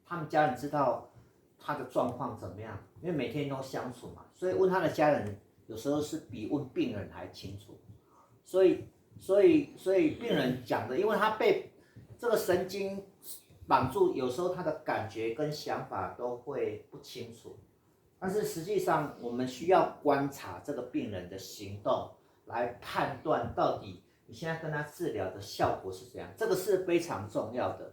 他们家人知道他的状况怎么样，因为每天都相处嘛，所以问他的家人有时候是比问病人还清楚。所以病人讲的，因为他被这个神经绑住，有时候他的感觉跟想法都会不清楚。但是实际上，我们需要观察这个病人的行动，来判断到底你现在跟他治疗的效果是怎样，这个是非常重要的。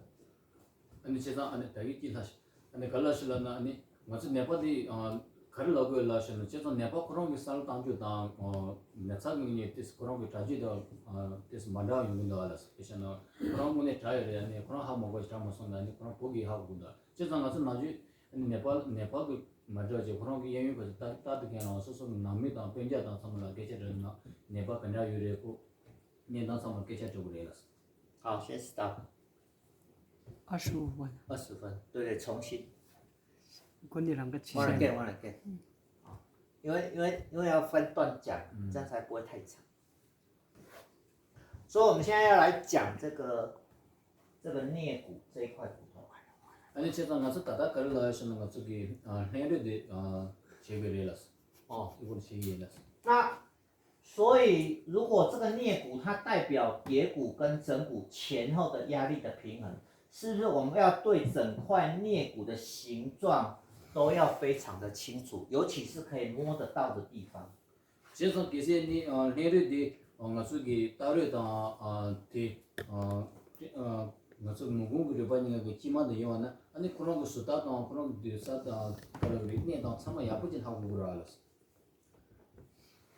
아니 제가 아니 다기 딜하시 아니 갈라실라나 아니 맞지 네바디 가르라고 일라시는 제가 네바 그런 게 살 당주 당 네차기니 티스 그런 게 자지도 티스 만다 용도 알아서 그래서 그런 거네 트라이를 아니 그런 하 먹고 있다 무슨 아니 그런 보기 하고다 제가 가서 나주 네팔 그 맞아지 그런 게 예외 거지 따뜻하게 나와서 남미다 변자다 삼을 개체를 네바 변자 유래고 네다 삼을 개체 쪽으로 해놨어. 好，先 stop。 25분. 20分，对，重新。 권이랑 같이.忘了 get， 忘了 get。因为要分段讲，这样才不会太长。所以我们现在要来讲这个颞骨这一块骨头。 아니 제가 가서 다다 걸러시는 거 저기 해류대 제거를했어. 이걸 제거했어. 那所以如果这个颞骨它代表蝶骨跟枕骨前后的压力的平衡，是不是我们要对整块颞骨的形状都要非常的清楚，尤其是可以摸得到的地方。 제가 계세니 해류대 저기 따르다 맞아 무궁을 봐니가 그 기만도 요나 아니 그런 거 수다도 그런 거 되사다 그런 리네도 참아 야부진 하고 그러알았어.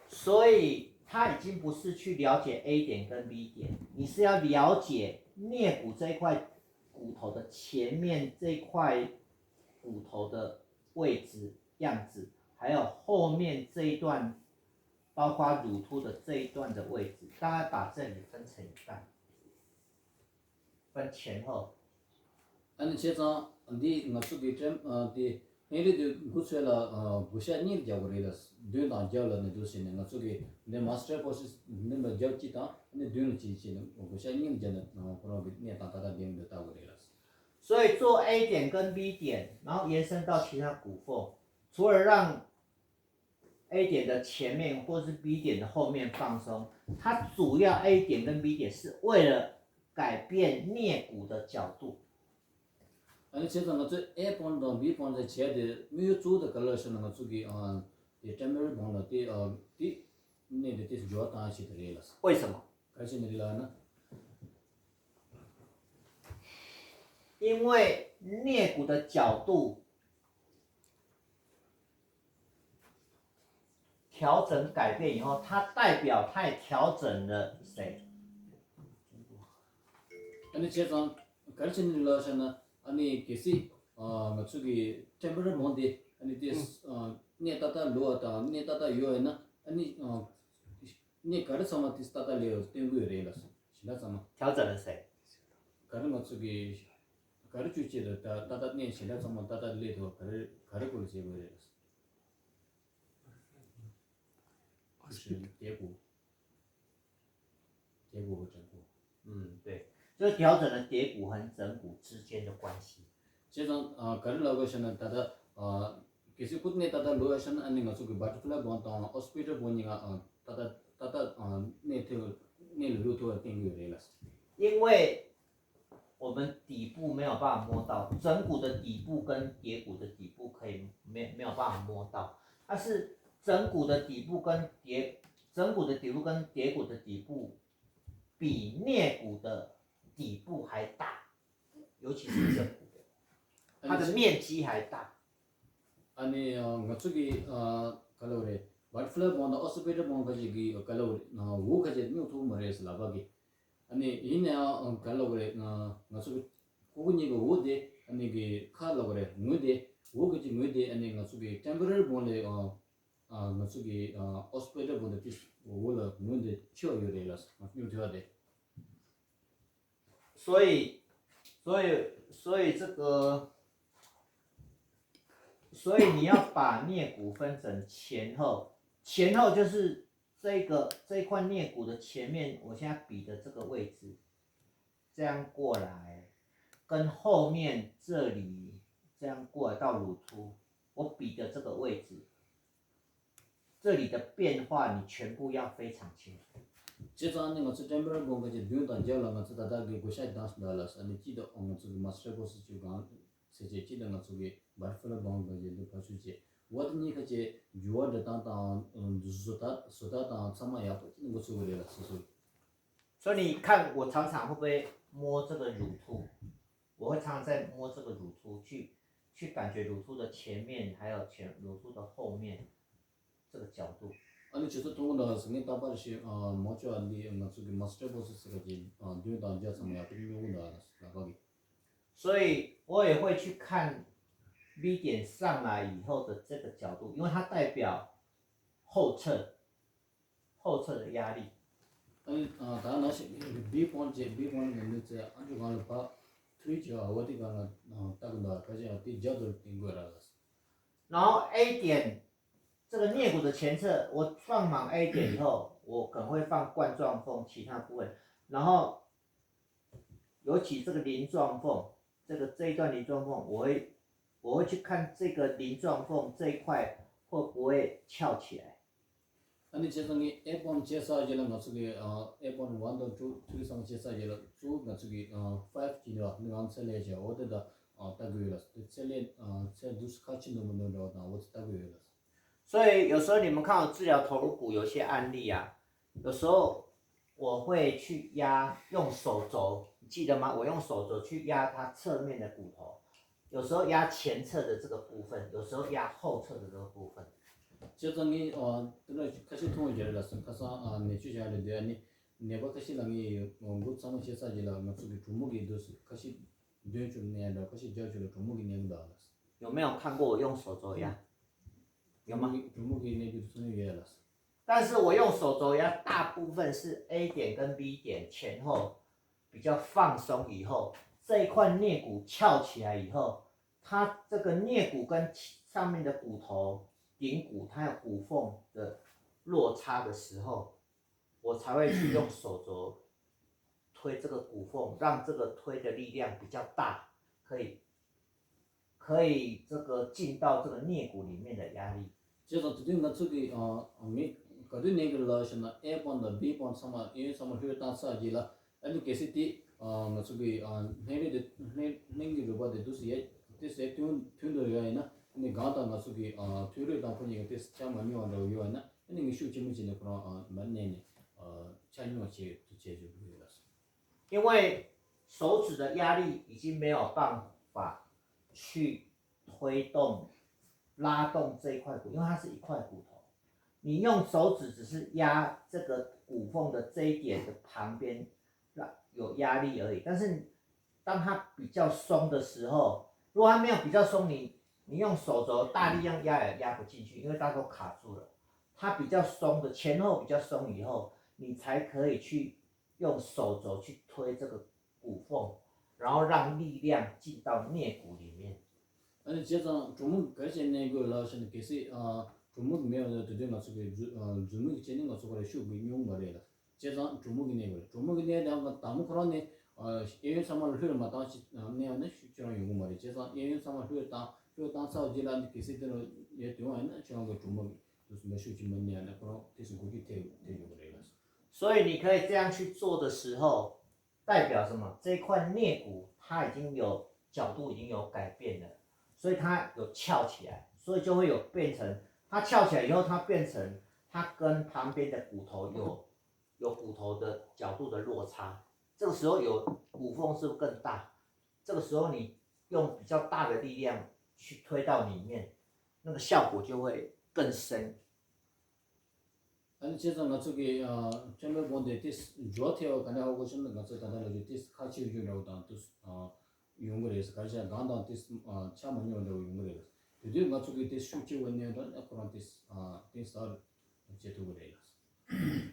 所以它已经不是去了解 A 点跟 B 点，你是要了解颞骨这一块骨头的前面这一块骨头的位置样子，还有后面这一段，包括乳突的这一段的位置，大概把这里分成一半。 分前后。 아니 제가 네 나서기 좀네 해류대 구체라 부샤니 자고래las düna 자라는 도시는 나서기 내 마스터 코스 내 자치다 내 düna 지치는 부샤니 자는 그런 네 다다다 되는 다고래las. 所以做 A 点跟 B 点，然后延伸到其他骨缝，除了让 A 点的前面或是 B 点的后面放松，它主要 A 点跟 B 点是为了 改变颞骨的角度。 아니 제가 저 A 본도 B 본도 제대 뮤주도 걸러시는 거 저기 이 템을 본도 디 네데 디 좋다 시들이라서. 为什么？ 같이 내리라나? 因为颞骨的角度调整改变以后，它代表它也调整了谁？ 아니 제가 같이 내리라서는 아니 계시 저기 템을 본데 아니 디 네다다 로다 네다다 요에나 아니 네 가르쳐마 디스타다 레오 땡구레라서. 신나잖아. 调整了谁？ 가르 뭐 저기 가르치지도 다다 네 신나잖아. 다다 레도 가르고 제거레라서. 就是蝶骨和枕骨。对，就调整了蝶骨和枕骨之间的关系。 제가 가르라고서는 다다 계속 굳네 다다 로에서는 아니가 저기 버터플라이 본다 호스피털 보니가 다다 네트 네루토가 땡겨레라서. 因为我们底部没有办法摸到，枕骨的底部跟蝶骨的底部可以没有办法摸到，但是枕骨的底部跟蝶骨的底部比颞骨的底部还大，尤其是枕骨的，它的面积还大。 아니 저기 갈로레 버터플라이 본다 호스피털 본 가지기 갈로레 wo 가지 뉴토 머레스 라바기 아니 이네 갈로레 저기 고군이가 오데 아니 그 칼로레 무데 wo 가지 무데 아니 저기 템퍼럴 본레 저기 호스피털 본데 티 오라 무데 치어요레라스 뉴토데. 所以这个。 所以你要把颞骨分成前后，前后就是这一块颞骨的前面，我现在比的这个位置，这样过来，跟后面这里这样过来到乳突，我比的这个位置，这里的变化你全部要非常清楚。这张那个是专门讲个就对到叫了个是大家给国家当时的了，是你记得我们这个 master course 就讲，是这记得个这个巴尔了帮个就都跑出去，我的那个就主要的当说他当怎么样，那个出来了，是。所以你看我常常会不会摸这个乳突，我会常常在摸这个乳突去感觉乳突的前面还有乳突的后面这个角度。아니 저도 동원다 생긴 따바시 뭐죠 안디 저기 마스터 보스 거지 뒤에 단자 참야 그리고다 나가기 所以我也会去看 V 点上来以后的这个角度，因为它代表后侧的压力。 아니 다 나시 B 폰제 B 폰 근데 안주 가는 바 트위치 어디 가나 딱나 가지 어디 저들 된 거라 然后 A 点这个颞骨的前侧，我放满 A 点以后，我可能会放冠状缝其他部位，然后尤其这个鳞状缝，这一段鳞状缝，我会去看这个鳞状缝这一块会不会翘起来。 아니 제성이 A1 제사제는 가지고 A1 1도 2 2상 제사제를 쭉 가지고 5G와 누가 셀레죠 어디다 따고요. 셀레 셀 두스 같이 넘는 거다 어디 따고요. 所以有时候你们看我治疗头颅骨有些案例啊，有时候我会去压，用手肘，你记得吗？我用手肘去压它侧面的骨头，有时候压前侧的这个部分，有时候压后侧的这个部分。 제성이 들어 같이 통화를 했어. 가서 내주자를 되니 내가 같이 랑이 뭐 상황 제사제라 맞추기 주목이 됐어. 같이 되줄 내야 같이 저줄 주목이 내는다. 有没有看过我用手肘压？有吗？ 주목이 내줄 수는 예라. 但是我用手肘压，大部分是 A 点跟 B 点前后比较放松以后，这一块颞骨翘起来以后，它这个颞骨跟上面的骨头、顶骨，它有骨缝的落差的时候，我才会去用手肘推这个骨缝，让这个推的力量比较大，可以这个进到这个颞骨里面的压力。 제가 드디어 저기 그들 내가 라시나 A1도 B1 sama A sama 그 단사지라 아니 계시티 저기 내리 내기 로바데 두시에 this 튠도 요이나 근데 가다 나서기 튠을 담보니 this 참만이 와도 요이나 아니 이슈 재미지네 그런 만내네 찬요치 제주 그랬어 因为手指的压力已经没有办法去推动、拉动这一块骨，因为它是一块骨头。你用手指只是压这个骨缝的这一点的旁边，有压力而已。但是当它比较松的时候，如果它没有比较松，你用手肘大力量压也压不进去，因为它都卡住了。它比较松的前后比较松以后，你才可以去用手肘去推这个骨缝，然后让力量进到颞骨里面。 아니 제가 주문 가진 내고 라시는 계시 주문 메어도 되는 거 저기 주문 제는 거 저거 쇼 비용 말이라 제가 주문이 내고 주문이 내가 다무 그러네 예연 상황을 흐르 마다시 내는 실제로 요구 말이 제가 예연 상황을 흐르다 그 단사 지란 계시들은 예 되어는 저거 주문 무슨 몇 수지 만내야 그런 대신 거기 되고 그래요. 所以你可以这样去做的时候，代表什么？这一块颞骨它已经有角度已经有改变了。 所以它有翘起来，所以就会有变成它翘起来以后，它变成它跟旁边的骨头有骨头的角度的落差。这个时候有骨缝是不是更大？这个时候你用比较大的力量去推到里面，那个效果就会更深。 아니 제가 저기 처음에 본데 디스 조테어 간에 하고 싶은 거 같아 다들 디스 같이 주려고 또 용을 해서 가자 간다 디스 참만 요도 용을 해서 드디어 맞추기 디스 슈치 원년도 그런 디스 디스 제도 그래요.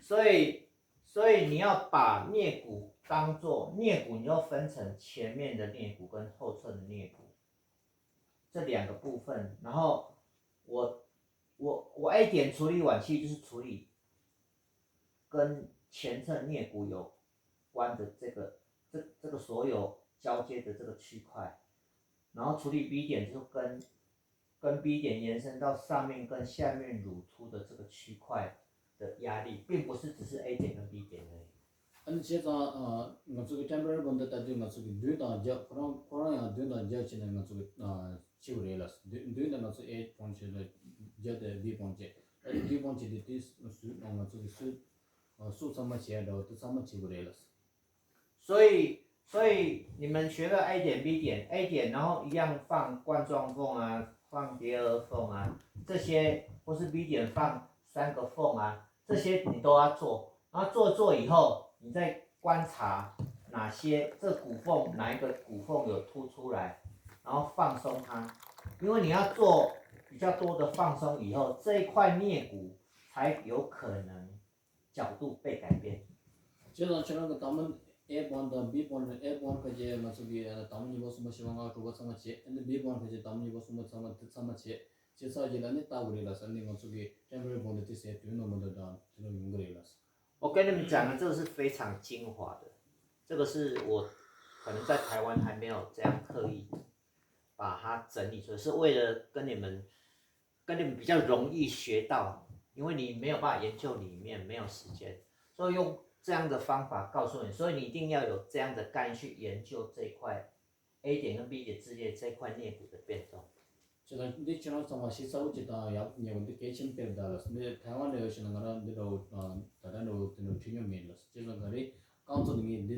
所以你要把颞骨当做颞骨，你要分成前面的颞骨跟后侧的颞骨这两个部分。然后我 A 点处理晚期就是处理跟前侧颞骨有关的这个所有交接的这个区块，然后处理 B 点就跟 B 点延伸到上面跟下面乳突的这个区块的压力，并不是只是 A 点跟 B 点而已。아니 제가 ngasuki temporary bonda tadi ngasuki duida ja korang ya duida ja chine ngasuki chiburelas duida ngasuki A point chile ja de B point che B point che de tis ngasuki su sama che da to sama chiburelas 所以你们学了 A 点 B 点 A 点，然后一样放冠状缝啊，放叠额缝啊，这些或是 B 点放3个缝啊，这些你都要做。然后做以后，你再观察哪些这骨缝哪一个骨缝有凸出来，然后放松它，因为你要做比较多的放松以后，这一块颞骨才有可能角度被改变。 제가 저런 거 담은 A 번다 B 번다 A 번 kaje ngasuki 담은 이거 숨어 시방가 그거 sama che 근데 B 번 kaje 담은 이거 숨어 sama che 제사 지라니 따구리라서 니 ngasuki temporary bonda tis e tuno bonda da tuno yungrelas 我跟你们讲的这个是非常精华的，这个是我可能在台湾还没有这样刻意把它整理出来，是为了跟你们比较容易学到，因为你没有办法研究里面，没有时间，所以用这样的方法告诉你，所以你一定要有这样的概念去研究这一块 A 点跟 B 点之间这一块颞骨的变动。 제가 근데 저런 상황 시사우지다 야 근데 개침 때다 근데台湾的 여시는 거는 내도 다단로 되는 중요한 메일러스 제가 거리 카운터링이 근데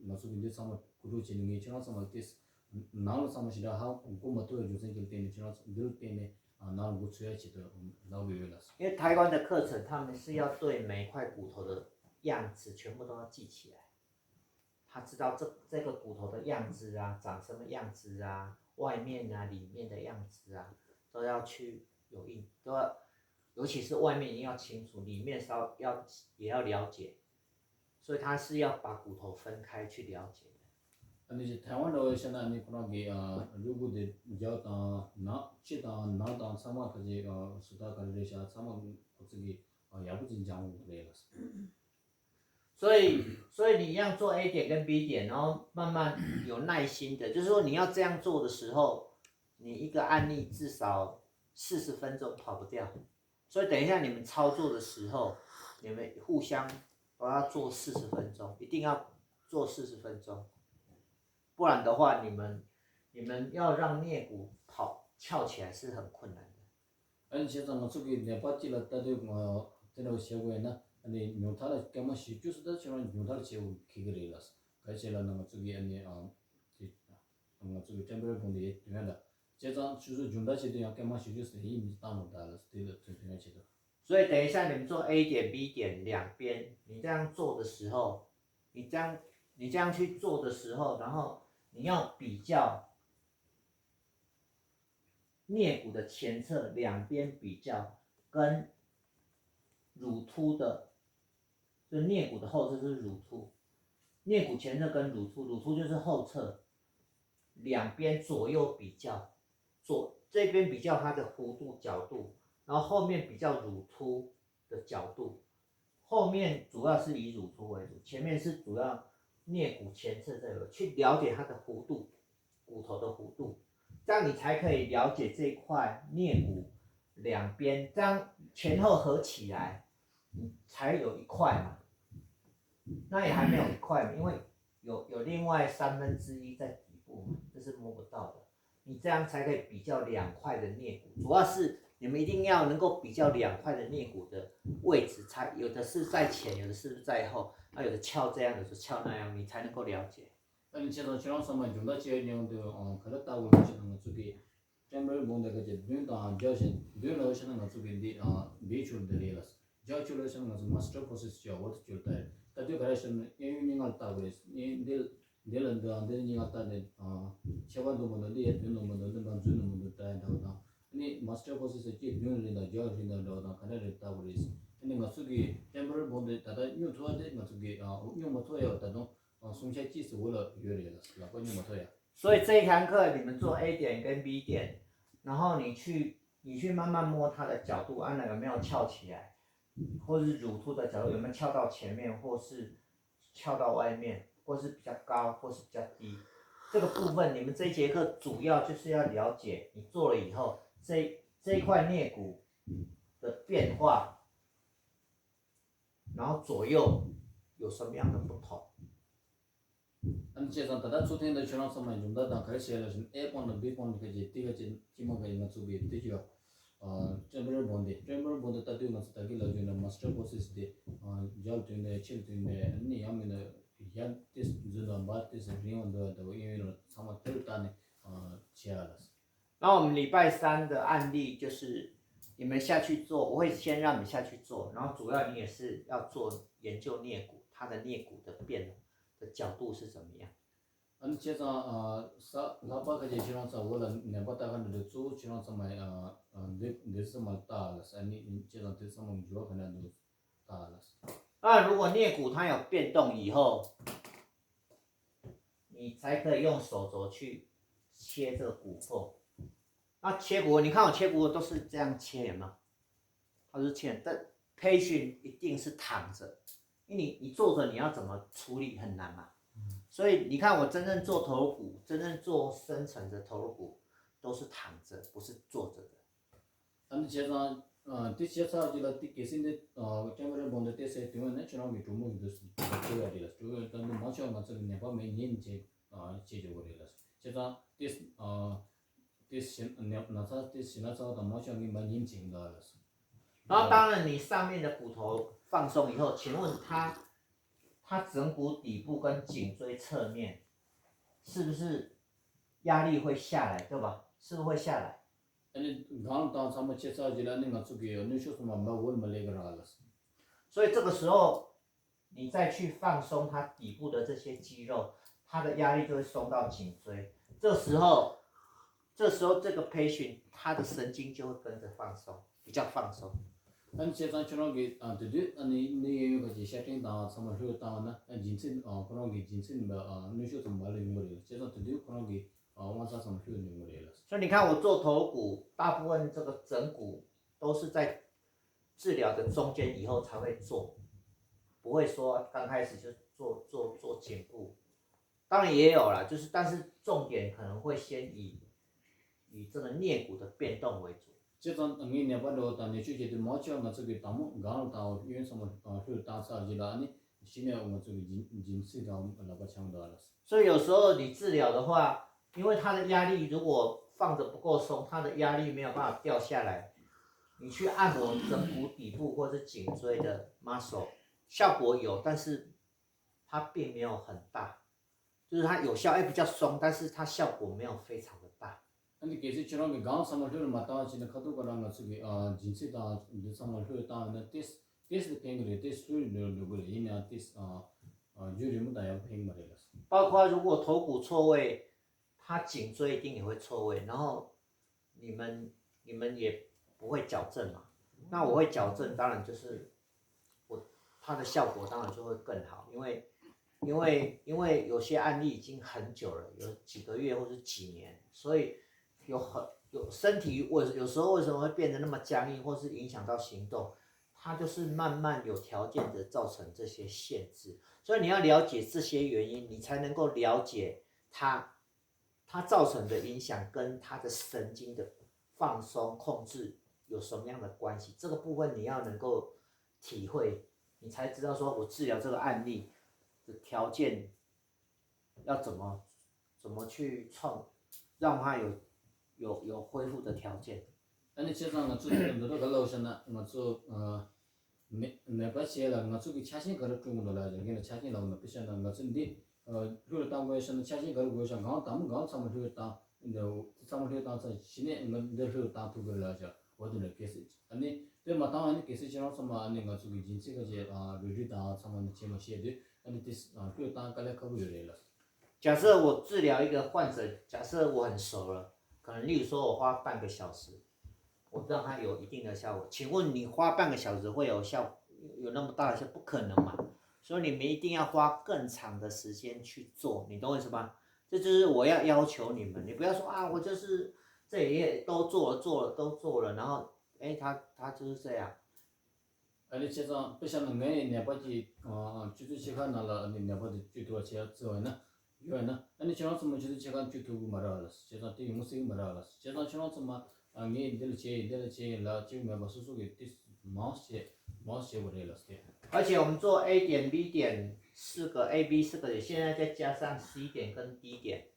ngasuki 근데 상황 구루지는 게 저런 상황 tis 나로 상황이다 하 고모토에 주생길 때는 저런 늘 때문에 나로 고쳐야지도 나오고 열었어 因为台湾的课程，他们是要对每一块骨头的样子全部都要记起来，他知道这个骨头的样子啊，长什么样子啊，外面啊、里面的样子啊，都要去都要，尤其是外面一定要清楚，里面也要了解，所以他是要把骨头分开去了解的。 근데 이제台湾的 现在你可能给如果的叫나 치다 나다 사마까지 수다 가르쳐 사마 어떻게 야부진 장고 그래las 所以你一样做 A 点跟 B 点，然后慢慢有耐心的，就是说你要这样做的时候，你一个案例至少40分钟跑不掉。所以等一下你们操作的时候，你们互相都要做40分钟，一定要做40分钟，不然的话你们要让颞骨翘起来是很困难的。 아니 제가 어떻게 내빠지라 따도 되는 시고에나 아니 묘타를 깨면 시주스다 저런 묘타를 제우 기그레라서 가이sel라는 어떻게 아니 어떻게 temporary bonde 되는다 제가 주소 준다지도 약간 뭐 시주스 이미 따놓다라 스틸 되는지도 所以等一下你们做 A 点 B 点两边，你这样做的时候，你这样去做的时候，然后你要比较颞骨的前侧两边比较，跟乳突的，就颞骨的后侧是乳突，颞骨前侧跟乳突就是后侧，两边左右比较，这边比较它的弧度角度，然后后面比较乳突的角度，后面主要是以乳突为主，前面是主要颞骨前侧这个，去了解它的弧度，骨头的弧度，这样你才可以了解这一块颞骨两边，这样前后合起来，你才有一块嘛。那也还没有一块，因为有另外1/3在底部嘛，这是摸不到的。你这样才可以比较两块的颞骨，主要是你们一定要能够比较两块的颞骨的位置，才有的是在前，有的是在后，有的翘这样，有的翘那样，你才能够了解。 아니 제가 저런 상황 준다 지역령도 그렇다고 하시는 어떻게 temporary bonde 가지 눈다 저신 눈을 하시는 어떻게 비출들이라서 저출을 하시는 것은 마스터 프로세스죠 어떻게 줄때 다들 그러시는 예유닝을 따고 그랬어 내일도 안 되는 것 같다네 제반도 뭐는데 눈도 뭐는데 만주는 뭐는데 다다 아니 마스터 프로세스 지 눈을다 저신다 다다 가래를 따고 그랬어 근데 어떻게 temporary bonde 다다 유튜브에 어떻게 용모토에 다도 松下技术为了越来了，老关键么对呀？所以这一堂课你们做 A 点跟 B 点，然后你去慢慢摸它的角度，按有没有翘起来，或是乳突的角度有没有翘到前面，或是翘到外面，或是比较高，或是比较低。这个部分，你们这一节课主要就是要了解，你做了以后，这一块颞骨的变化，然后左右有什么样的不同？ 아니 제가 다다 초天的 처럼 समय 좀다 다 그래서 A 번 B 번 그지 뒤가 지모가 있는 쪽이 되죠. 템버럴 본데 따도 맞다 기 라주나 마스터 코र्스 데 job 되네 칠 되네 아니 야면은 야 this 주는 바티스 리온도 더 이유는 상마 틀다네 지하라스. 那我们礼拜三的案例就是你们下去做，我会先让你下去做，然后主要你也是要做研究颞骨，它的颞骨的变的角度是怎么样？ 아니 제가 라바가지 지나서 원래 내바다가는 저 지나서 말 내서 말다라스 아니 제가 대서 뭐 주어 그냥 다라스. 那如果颞骨它有变动以后，你才可以用手肘去切这个骨缝。那切骨，你看我切骨都是这样切，有没有？它是切，但培训一定是躺着，因为你坐着你要怎么处理很难嘛。所以你看我真正做头颅骨，真正做深层的头颅骨都是躺着，不是坐着的。 아니 제가 디시사 지라 디케신데 템버럴 본데 테세 되면 처럼 이 주문 됐어. 그래야 돼. 저 일단 맞춰 맞춰 내가 매년 제조거리라서. 제가 디스 나사 디스 나사 다 맞춰 이 매년 진다라서. 然后当然你上面的骨头放松以后，请问它枕骨底部跟颈椎侧面是不是压力会下来，对吧？是不是会下来？ 아니 강당 삼아 제사 지라는 거 쪽에 어느 쇼스만 마월 말레가라라서. 所以这个时候你再去放松它底部的这些肌肉，它的压力就会松到颈椎。这时候这个培训它的神经就会跟着放松，比较放松。 아니 제자처럼 게 되게 아니 네 여기 샤팅 다 삼아 효다나 진짜 그런 게 진짜 어느 쇼스 말레는 거예요. 제가 되게 그런 게 완사 삼아 효는 거예요. 所以你看我做头骨，大部分这个枕骨都是在治疗的中间以后才会做，不会说刚开始就做颈部。当然也有啦，就是但是重点可能会先以这个颞骨的变动为主。 제가 이 네바로 다 내주제도 맞춰가 저기 담고 가는 다 유엔서 그 다사지라 아니 신의 뭐 저기 진실다 나가 창도 알았어. 所以有时候你治疗的话，因为它的压力如果放着不够松，它的压力没有办法掉下来，你去按摩枕骨底部或是颈椎的 muscle， 效果有，但是它并没有很大，就是它有效，比较松，但是它效果没有非常的大。 아니 계시처럼 그 강 삼을 맞다 지는 카도가랑 저기 진실다 삼을 효다는 테스 팽그리 테스 누구를 이냐 테스 유리무다 양 팽말이었어. 包括如果头骨错位，它颈椎一定也会错位，然后你们也不会矫正嘛，那我会矫正，当然就是它的效果当然就会更好，因为有些案例已经很久了，有几个月或是几年，所以有身体有时候为什么会变得那么僵硬，或是影响到行动，它就是慢慢有条件的造成这些限制。所以你要了解这些原因，你才能够了解它造成的影响跟它的神经的放松控制有什么样的关系。这个部分你要能够体会，你才知道说我治疗这个案例的条件要怎么去让它有恢复的条件。 아니 제가 너도 갈라오셨나 맞죠 네바시에라 맞죠 차신 거를 좀 놀아야 돼. 차신 나오는 비슷한 맞은데 그걸 담고에서는 차신 거를 보여서 강 담은 강 삼을 흐었다. 근데 삼을 흐었다 신의 늘 다 두고 하죠. 어디를 계시 아니 그 마땅한 계시처럼 아니 맞죠 진짜가 제 루리다 삼은 제가 시에도 아니 디스 그 땅깔에 가고 요래라. 假设我治疗一个患者，假设我很熟了，可能例如说我花半个小时，我让他有一定的效果。请问你花半个小时会有那么大的效果？不可能嘛！所以你们一定要花更长的时间去做，你懂我意思吗？这就是我要求你们，你不要说我就是这也都做了，然后他就是这样。 아니 제가 비슷한 게 네바지 주주 시간 날라 아니 네바지 주도 제가 저나 요나 아니 지나서 뭐 진짜 제가 유튜브 말아라스 제가 되게 무슨 말아라스 제가 지나서 뭐 아니 델체 라 지금 뭐 소소게 디스 마스 버려라스 而且我们做 A 点 B 点4个 A B 4个点，现在再加上 C 点跟 D 点，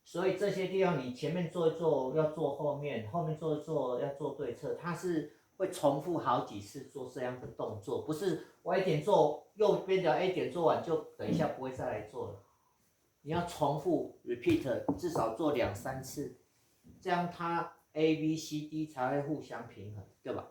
所以这些地方你前面做一做要做后面，后面做一做要做对侧，它是会重复好几次做这样的动作，不是我 A 点做右边的 A 点做完就等一下不会再来做了，你要重复 repeat 至少做2-3次，这样它 A B C D 才会互相平衡，对吧？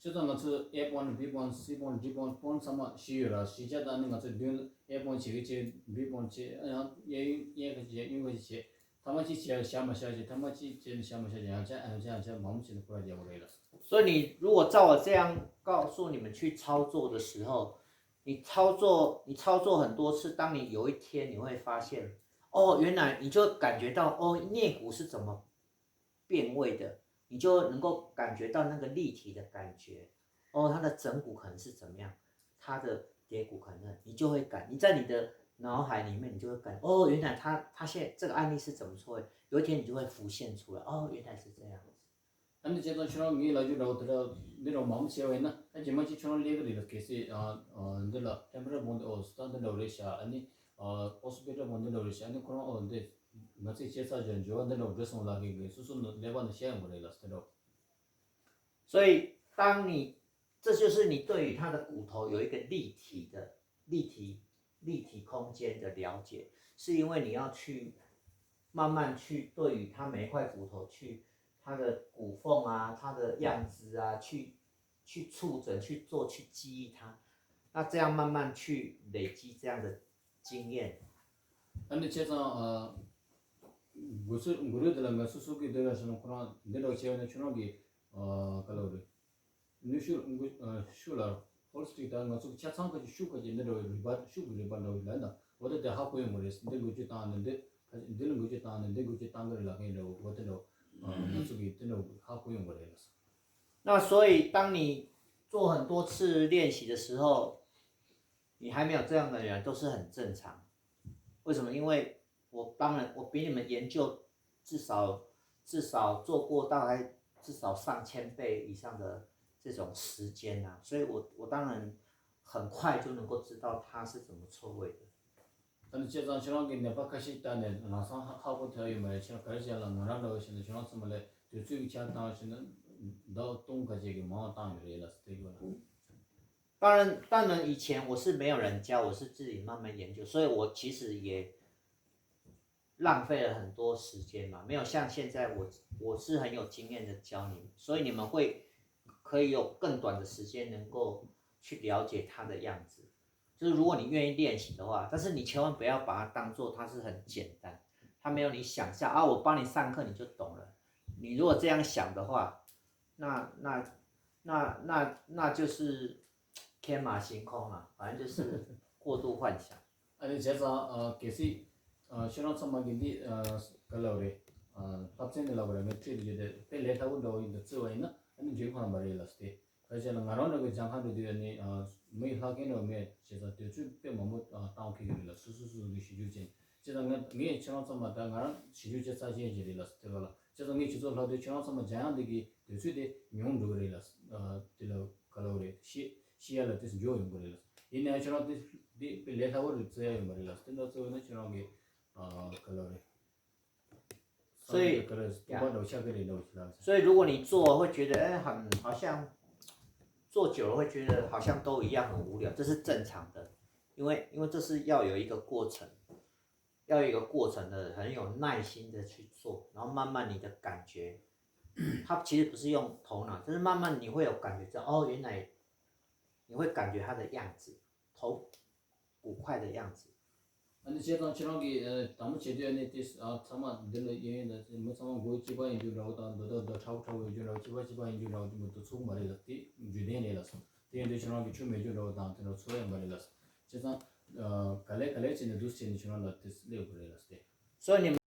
제가 같이 A1, B1, C1, D1, 본 sama 시유라 시자다는 같이 늘 A1 지기 B1 지 얘가 지 이거 지 타마치 지 샤마샤지 타마치 지 샤마샤지 양자 마음치 거야 버려라 所以你如果照我这样告诉你们去操作的时候，你操作很多次，当你有一天你会发现，哦，原来你就感觉到哦，颞骨是怎么变位的，你就能够感觉到那个立体的感觉，哦，它的枕骨可能是怎么样，它的蝶骨可能，你就会你在你的脑海里面，你就会哦，原来他现在这个案例是怎么做的，有一天你就会浮现出来，哦，原来是这样。 근데 제가 처럼 이 라주라고 내가 마음치어 있나 제마치 처럼 레벨이 계시 늘라 템퍼러 본데 스탠드 레벨이샤 아니 호스피탈 본데 레벨이샤 아니 그런 근데 마치 제사전 조언대로 그래서 나게 수순 레벨은 시행 버려졌어요 所以这就是你对于它的骨头有一个立体空间的了解，是因为你要去慢慢去对于它每一块骨头去。 它的骨缝啊，它的样子啊，去触诊、去做、去记忆它，那这样慢慢去累积这样的经验。 근데 제가 무료들랑 수수기 들어서는 그런 내가 제안에 주는게 kalori 뉴슈 슈라 홀스트리트가 가서 차창까지 슈까지 내려 리바 슈 리바로 일한다. 어디 하고요 뭐랬어. 근데 그게 따는데 근데 그게 따는데 그게 딴걸 나게로 어디로 저기 뜨는 하고요 뭐랬어. 那所以当你做很多次练习的时候，你还没有这样的人都是很正常。为什么？因为我比你们研究至少做过大概至少上千倍以上的这种时间啊，所以我当然很快就能够知道它是怎么错位的。 근데 제가 저런 게 내박하시 있다네 나서 하고 되어 말에 제가 가르쳐라 뭐라고 하시는 저런 스물에 뒤쪽이 차다 하시는 너 동까지 뭐 땅이래当然以前我是没有人教，我是自己慢慢研究，所以我其实也浪费了很多时间嘛，没有像现在我是很有经验的教你们，所以你们可以有更短的时间能够去了解它的样子。就是如果你愿意练习的话，但是你千万不要把它当做它是很简单，它没有你想象啊，我帮你上课你就懂了。你如果这样想的话，那就是天马行空啊，反正就是过度幻想。 아니 제가 계시 신혼 선망인데 kalori 합생이라고 그러면 트리게 벨레타고 너 있는 저와이나 아니 제가 말이라스테 그래서 나라는 그 장한도 되니 뭐 하게는 뭐 제가 대주 뼈 뭐뭐 다운키기를 수수수 시주진 제가 네 신혼 선망다 나랑 시주제 사진이라스테가 제가 네 주소 하도 신혼 선망 장한되기 대주대 명도 그래라스 딜로 kalori 시야를 뜻 조용 그래라스 이내 신혼 디 벨레타고 르츠야 말이라스 근데 저는 신혼이 kalori 所以，所以如果你做会觉得好像做久了会觉得好像都一样很无聊，这是正常的，因为这是要有一个过程，要有一个过程的，很有耐心的去做，然后慢慢你的感觉，它其实不是用头脑，就是慢慢你会有感觉到哦，原来你会感觉它的样子，骨块的样子。 아니 제가 저런게 너무 제대로는 this 참아 늘 얘는 뭐 참아 뭐 집어 인주라고 더 차고 인주라고 집어 인주라고 뭐또 총 말이었지 주대내라서 대인도 저런게 좀 해주라고 나한테는 소용 말이었어 제가 갈래 지는 두스는 저런 것들 내고 그래서 所以你们